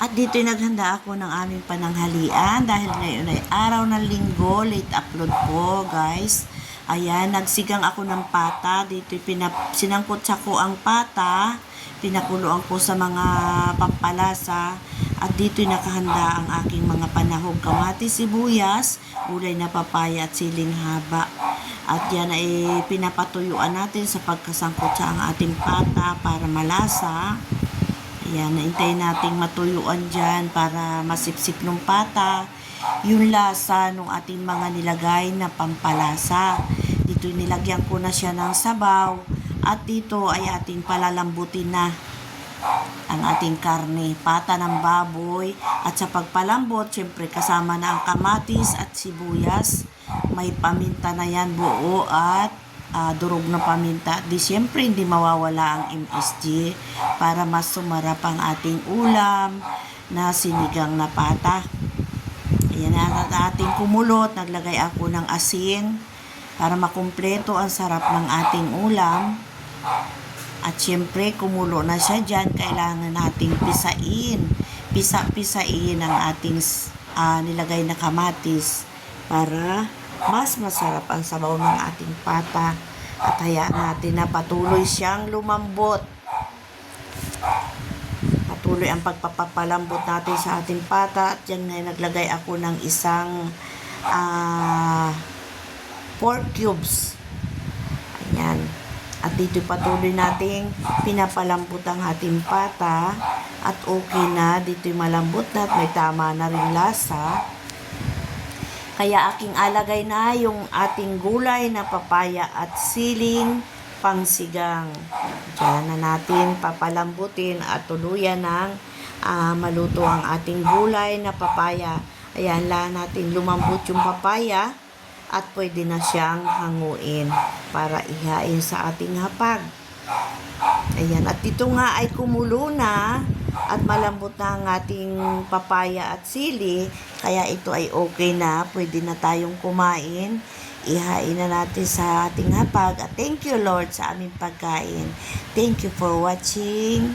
At dito'y naghanda ako ng aming pananghalian dahil ngayon ay araw ng linggo, late upload po guys. Ayan, nagsigang ako ng pata. Dito'y sinangkot ko ang pata, pinakuloan ko sa mga pampalasa. At dito'y nakahanda ang aking mga panahog, kamatis, sibuyas, gulay na papaya at siling haba. At yan ay pinapatuyuan natin sa pagkasangkot sa ang ating pata para malasa. Ayan, naintayin nating matuyuan dyan para masipsip ng pata yung lasa ng ating mga nilagay na pampalasa. Dito nilagyan ko na siya ng sabaw at dito ay ating palalambutin na ang ating karne, pata ng baboy. At sa pagpalambot, syempre kasama na ang kamatis at sibuyas. May paminta na yan, buo at durog na paminta. Di syempre hindi mawawala ang MSG para mas sumarap ang ating ulam na sinigang na pata. Ayan na ating kumulot. Naglagay ako ng asin para makumpleto ang sarap ng ating ulam. At syempre kumulo na siya dyan. Kailangan nating pisain. Pisain ang ating nilagay na kamatis para mas masarap ang sabaw ng ating pata. At hayaan natin na patuloy siyang lumambot. Patuloy ang pagpapalambot natin sa ating pata. At yan nga naglagay ako ng isang pork cubes. Ayan. At dito patuloy nating pinapalambot ang ating pata. At okay na. Dito'y malambot na at may tama na rin lasa. Kaya aking alagay na yung ating gulay na papaya at siling pangsigang. Diyan na natin papalambutin at tuluyan ng maluto ang ating gulay na papaya. Ayan lang natin lumambot yung papaya at pwede na siyang hanguin para ihain sa ating hapag. Ayan, at ito nga ay kumulo na at malambot na ang ating papaya at sili, kaya ito ay okay na, pwede na tayong kumain. Ihain na natin sa ating hapag at thank you Lord sa aming pagkain. Thank you for watching.